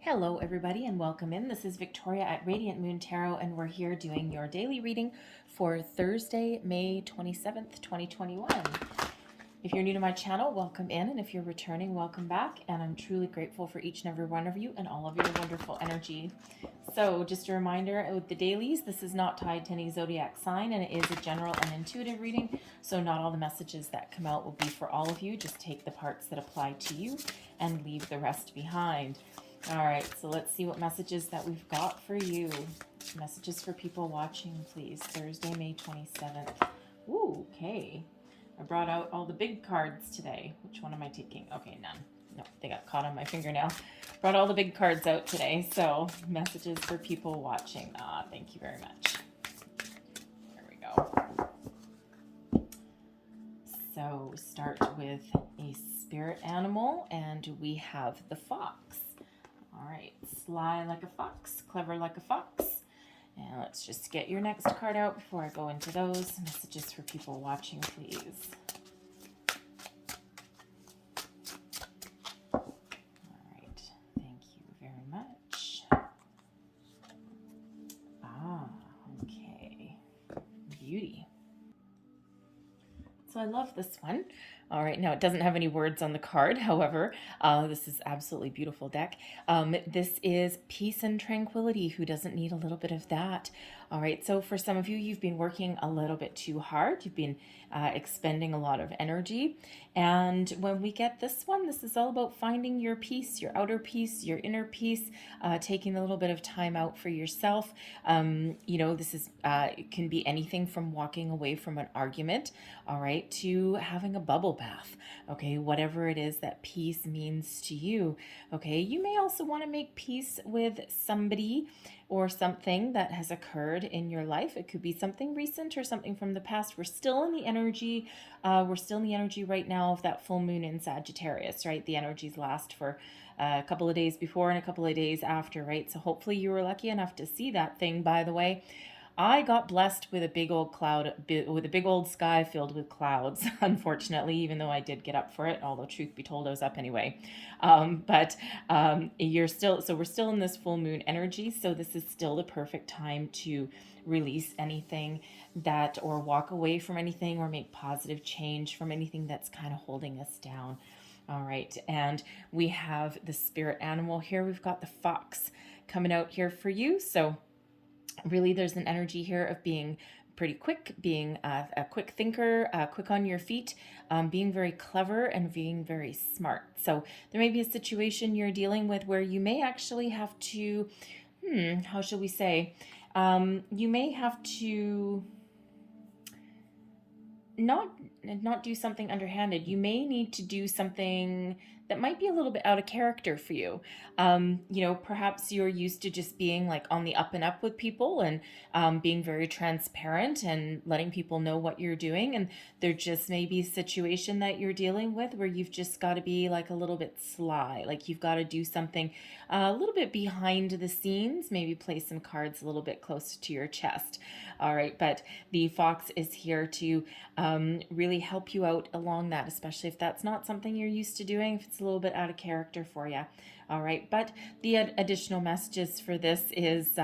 Hello everybody and welcome in. This is Victoria at Radiant Moon Tarot and we're here doing your daily reading for Thursday, May 27th, 2021. If you're new to my channel, welcome in, and if you're returning, welcome back, and I'm truly grateful for each and every one of you and all of your wonderful energy. So just a reminder, with the dailies, this is not tied to any zodiac sign, and it is a general and intuitive reading, so not all the messages that come out will be for all of you. Just take the parts that apply to you and leave the rest behind. All right, so let's see what messages that we've got for you. Messages for people watching, please. Thursday, May 27th. Ooh, okay. I brought out all the big cards today. Which one am I taking? Okay, none. No, they got caught on my fingernail. Brought all the big cards out today. So, messages for people watching. Thank you very much. There we go. So, start with a spirit animal, and we have the fox. All right, sly like a fox, clever like a fox. And let's just get your next card out before I go into those. Messages for people watching, please. All right, thank you very much. Okay, beauty. So I love this one. All right, now it doesn't have any words on the card. However, this is absolutely beautiful deck. This is peace and tranquility. Who doesn't need a little bit of that? All right, so for some of you, you've been working a little bit too hard. You've been expending a lot of energy. And when we get this one, this is all about finding your peace, your outer peace, your inner peace, taking a little bit of time out for yourself. This is it can be anything from walking away from an argument, all right, to having a bubble bath, okay, whatever it is that peace means to you, okay. You may also want to make peace with somebody or something that has occurred in your life. It could be something recent or something from the past. We're still in the energy right now of that full moon in Sagittarius, right? The energies last for a couple of days before and a couple of days after, right? So hopefully you were lucky enough to see that thing. By the way, I got blessed with a big old with a big old sky filled with clouds, unfortunately, even though I did get up for it, although truth be told, I was up anyway. We're still in this full moon energy, so this is still the perfect time to release anything or walk away from anything or make positive change from anything that's kind of holding us down. All right, and we have the spirit animal here. We've got the fox coming out here for you, so really there's an energy here of being pretty quick, being a quick thinker, quick on your feet, being very clever and being very smart. So there may be a situation you're dealing with where you may actually have to, how shall we say, you may have to not do something underhanded. You may need to do something that might be a little bit out of character for you. Perhaps you're used to just being like on the up and up with people and being very transparent and letting people know what you're doing. And there just may be a situation that you're dealing with where you've just got to be like a little bit sly. Like you've got to do something a little bit behind the scenes, maybe play some cards a little bit closer to your chest. All right, but the fox is here to really help you out along that, especially if that's not something you're used to doing, if it's a little bit out of character for you. All right, but the additional messages for this is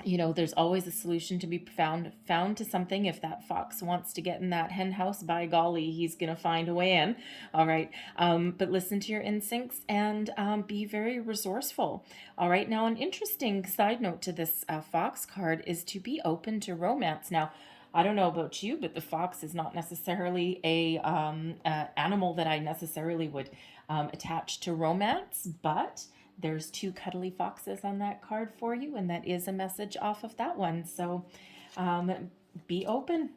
there's always a solution to be found to something. If that fox wants to get in that hen house, by golly, he's going to find a way in. All right. But listen to your instincts and be very resourceful. All right. Now, an interesting side note to this fox card is to be open to romance. Now, I don't know about you, but the fox is not necessarily a animal that I necessarily would attach to romance, but there's two cuddly foxes on that card for you, and that is a message off of that one. So be open.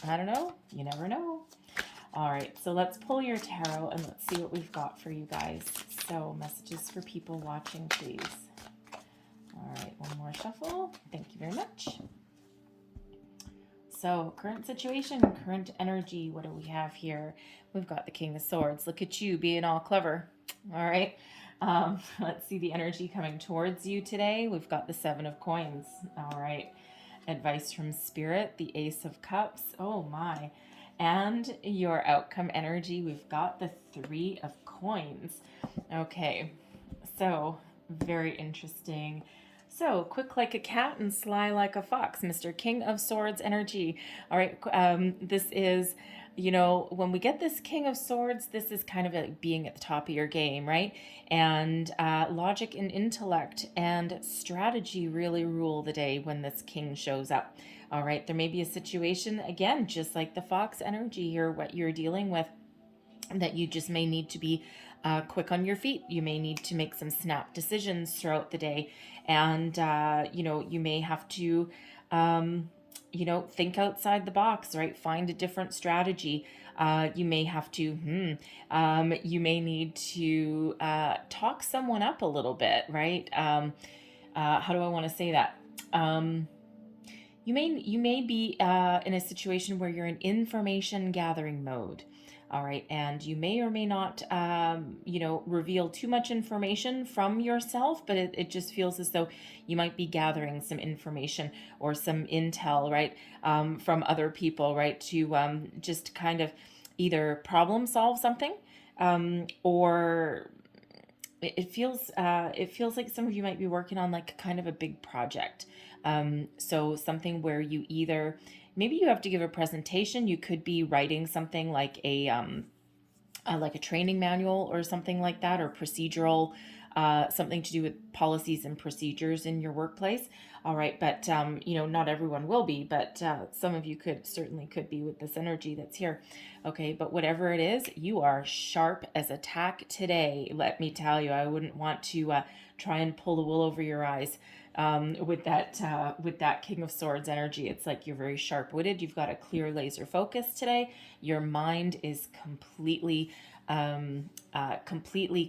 I don't know. You never know. All right, so let's pull your tarot and let's see what we've got for you guys. So messages for people watching, please. All right, one more shuffle. Thank you very much. So current situation, current energy, what do we have here? We've got the King of Swords. Look at you being all clever. All right. Let's see the energy coming towards you today. We've got the Seven of Coins. All right. Advice from Spirit, the Ace of Cups. Oh my. And your outcome energy, we've got the Three of Coins. Okay. So Very interesting. So, quick like a cat and sly like a fox, Mr. King of Swords energy. All right, this is, when we get this King of Swords, this is kind of like being at the top of your game, right? And logic and intellect and strategy really rule the day when this King shows up. All right, there may be a situation, again, just like the fox energy here, what you're dealing with, that you just may need to be quick on your feet. You may need to make some snap decisions throughout the day. And, you may have to, think outside the box, right? Find a different strategy. You may have to, you may need to talk someone up a little bit, right? How do I want to say that? You may be in a situation where you're in information gathering mode. All right, and you may or may not, reveal too much information from yourself, but it just feels as though you might be gathering some information or some intel, right, from other people, right, to just kind of either problem solve something, or it feels like some of you might be working on like kind of a big project. So something where you either maybe you have to give a presentation. You could be writing something like a training manual or something like that, or procedural, something to do with policies and procedures in your workplace. All right, but not everyone will be, but some of you could be with this energy that's here. Okay, but whatever it is, you are sharp as a tack today. Let me tell you, I wouldn't want to try and pull the wool over your eyes. With that King of Swords energy, it's like you're very sharp-witted. You've got a clear laser focus today. Your mind is completely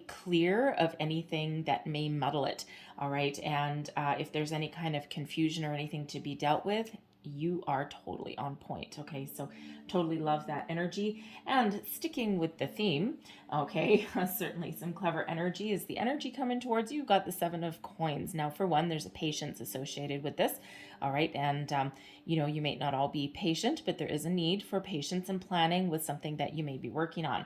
clear of anything that may muddle it. All right, and if there's any kind of confusion or anything to be dealt with, you are totally on point. Okay, so totally love that energy. And sticking with the theme, okay, certainly some clever energy. Is the energy coming towards you? You've got the Seven of Coins. Now, for one, there's a patience associated with this. All right, and you may not all be patient, but there is a need for patience and planning with something that you may be working on.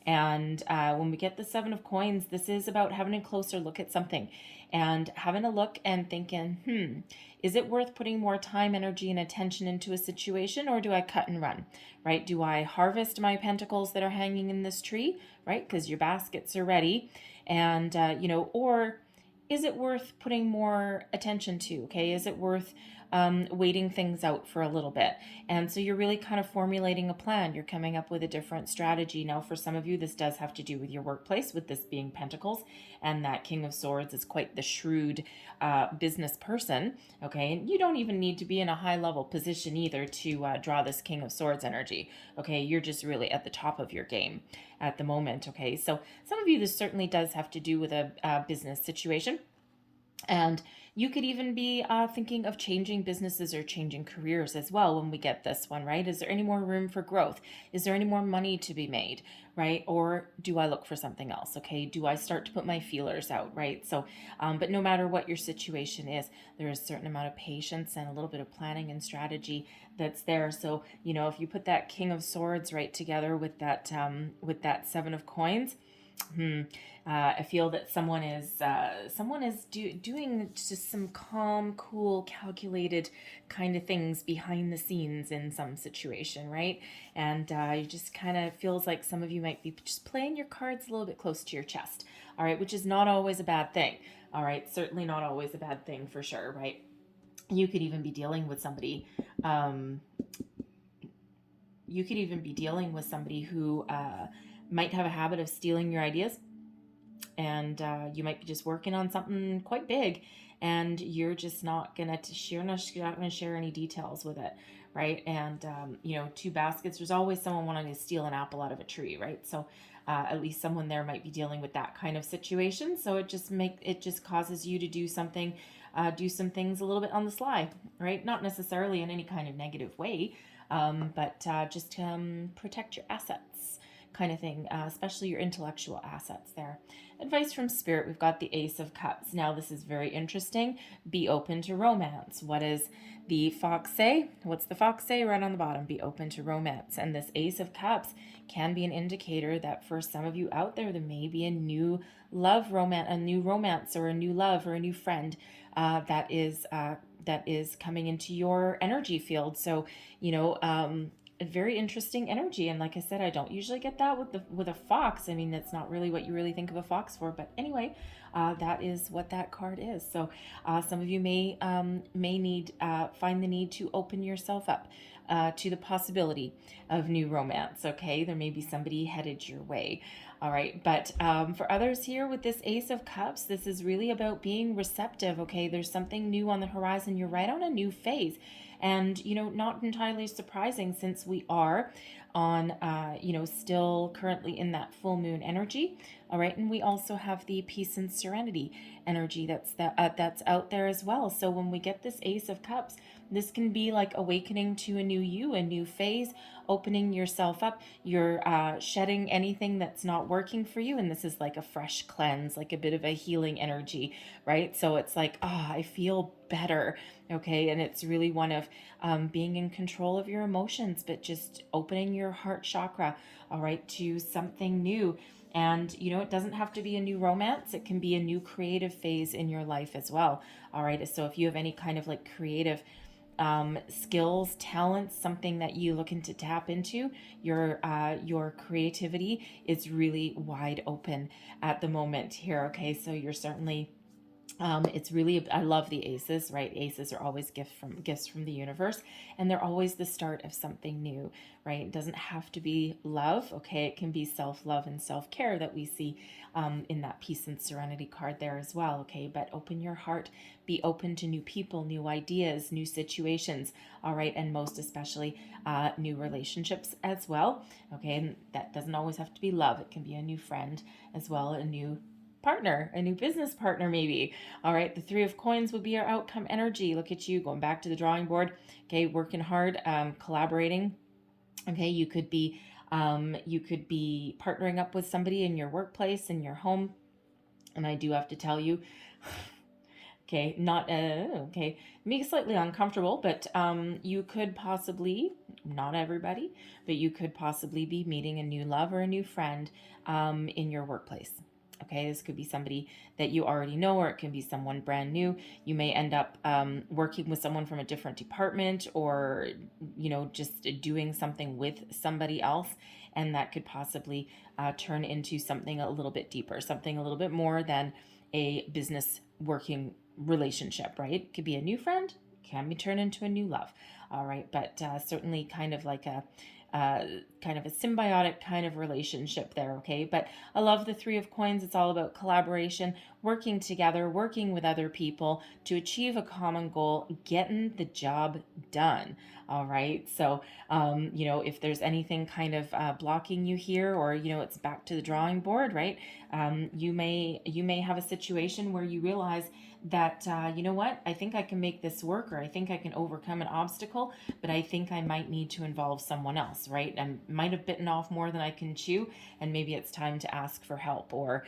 And when we get the Seven of Coins, this is about having a closer look at something and having a look and thinking, is it worth putting more time, energy, and attention into a situation, or do I cut and run, right? Do I harvest my pentacles that are hanging in this tree, right? Because your baskets are ready. And, or is it worth putting more attention to, okay? Is it worth waiting things out for a little bit? And so you're really kind of formulating a plan. You're coming up with a different strategy. Now, for some of you, this does have to do with your workplace, with this being Pentacles, and that King of Swords is quite the shrewd business person, okay? And you don't even need to be in a high level position either to draw this King of Swords energy, okay? You're just really at the top of your game at the moment, okay? So some of you, this certainly does have to do with a business situation. And you could even be thinking of changing businesses or changing careers as well when we get this one, right? Is there any more room for growth? Is there any more money to be made, right? Or do I look for something else? Okay, do I start to put my feelers out, right? So, but no matter what your situation is, there is a certain amount of patience and a little bit of planning and strategy that's there. So, if you put that King of Swords right together with that Seven of Coins, I feel that someone is doing just some calm, cool, calculated kind of things behind the scenes in some situation, right? And you just kind of feels like some of you might be just playing your cards a little bit close to your chest, all right, which is not always a bad thing, all right, certainly not always a bad thing for sure, right? You could even be dealing with somebody. You could even be dealing with somebody who might have a habit of stealing your ideas, and you might be just working on something quite big, and you're just not gonna share any details with it, right? And two baskets. There's always someone wanting to steal an apple out of a tree, right? So at least someone there might be dealing with that kind of situation. So it just causes you to do some things a little bit on the sly, right? Not necessarily in any kind of negative way, but just protect your assets kind of thing, especially your intellectual assets there. advice from Spirit, we've got the Ace of Cups. Now, this is very interesting. Be open to romance. What does the fox say? What's the fox say right on the bottom? Be open to romance. And this Ace of Cups can be an indicator that for some of you out there, there may be a new romance, or a new love or a new friend that is coming into your energy field. So, a very interesting energy. And like I said, I don't usually get that with a fox. I mean, that's not really what you really think of a fox for, but anyway, that is what that card is. So some of you may need find the need to open yourself up to the possibility of new romance. Okay, there may be somebody headed your way. All right, but for others here with this Ace of Cups, this is really about being receptive. Okay, there's something new on the horizon. You're right on a new phase. And, not entirely surprising since we are on, still currently in that full moon energy. All right. And we also have the peace and serenity energy that's out there as well. So when we get this Ace of Cups, this can be like awakening to a new you, a new phase, opening yourself up. You're shedding anything that's not working for you. And this is like a fresh cleanse, like a bit of a healing energy, right? So it's like, I feel better. Okay. And it's really one of being in control of your emotions, but just opening your heart chakra, all right, to something new. And, it doesn't have to be a new romance. It can be a new creative phase in your life as well. All right. So if you have any kind of like creative skills, talents, something that you looking to tap into, your creativity is really wide open at the moment here. Okay. So you're certainly it's really, I love the aces, right? Aces are always gifts from the universe, and they're always the start of something new, right? It doesn't have to be love, okay? It can be self-love and self-care that we see in that peace and serenity card there as well, okay? But open your heart, be open to new people, new ideas, new situations, all right? And most especially new relationships as well, okay? And that doesn't always have to be love. It can be a new friend as well, a new partner, a new business partner maybe. All right, the Three of Coins would be our outcome energy. Look at you going back to the drawing board. Okay, working hard, collaborating. Okay, you could be partnering up with somebody in your workplace, in your home. And I do have to tell you, okay, make it slightly uncomfortable, but you could possibly, not everybody, but you could possibly be meeting a new love or a new friend in your workplace. Okay, this could be somebody that you already know, or it can be someone brand new. You may end up working with someone from a different department, or, just doing something with somebody else. And that could possibly turn into something a little bit deeper, something a little bit more than a business working relationship, right? It could be a new friend, can be turned into a new love. All right, but certainly kind of like a symbiotic kind of relationship there, okay? But I love the Three of Coins. It's all about collaboration, working together, working with other people to achieve a common goal, getting the job done, all right? So, if there's anything kind of blocking you here, or, it's back to the drawing board, right? You may have a situation where you realize that, I think I can make this work, or I think I can overcome an obstacle, but I think I might need to involve someone else, right? I might have bitten off more than I can chew, and maybe it's time to ask for help, or,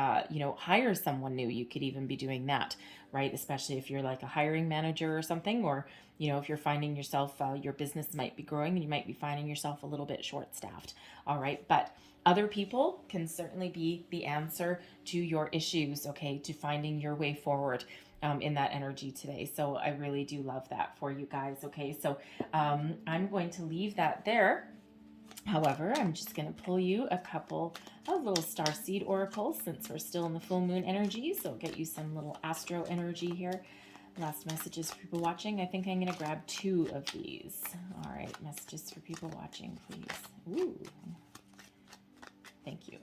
hire someone new. You could even be doing that, right? Especially if you're like a hiring manager or something, or, if you're finding yourself, your business might be growing and you might be finding yourself a little bit short-staffed, all right? But other people can certainly be the answer to your issues, okay, to finding your way forward in that energy today. So I really do love that for you guys, okay? So I'm going to leave that there. However, I'm just going to pull you a couple of little starseed oracles since we're still in the full moon energy. So I'll get you some little astro energy here. Last messages for people watching. I think I'm going to grab 2 of these. All right, messages for people watching, please. Ooh. Thank you.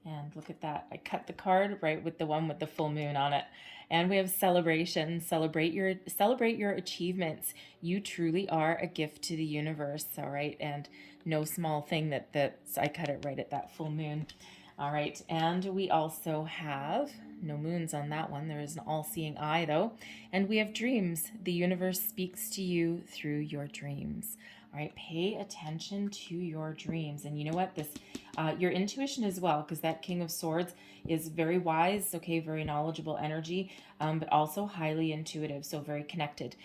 And look at that. I cut the card right with the one with the full moon on it. And we have celebration. Celebrate your achievements. You truly are a gift to the universe, all right? And no small thing that I cut it right at that full moon. All right. And we also have no moons on that one. There is an all-seeing eye though. And we have dreams. The universe speaks to you through your dreams. All right, pay attention to your dreams. And you know what? This, your intuition as well, because that King of Swords is very wise, okay, very knowledgeable energy, but also highly intuitive, so very connected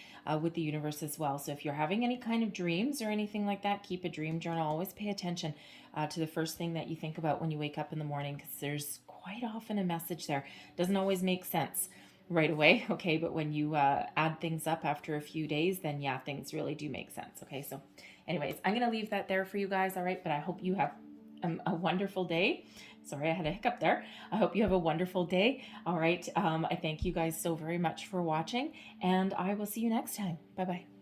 with the universe as well. So if you're having any kind of dreams or anything like that, keep a dream journal. Always pay attention to the first thing that you think about when you wake up in the morning, because there's quite often a message there. Doesn't always make sense right away, okay, but when you add things up after a few days, then yeah, things really do make sense. Okay, so anyways, I'm gonna leave that there for you guys. All right, but I hope you have a wonderful day. Sorry, I had a hiccup there. I hope you have a wonderful day. All right, I thank you guys so very much for watching, and I will see you next time. Bye bye.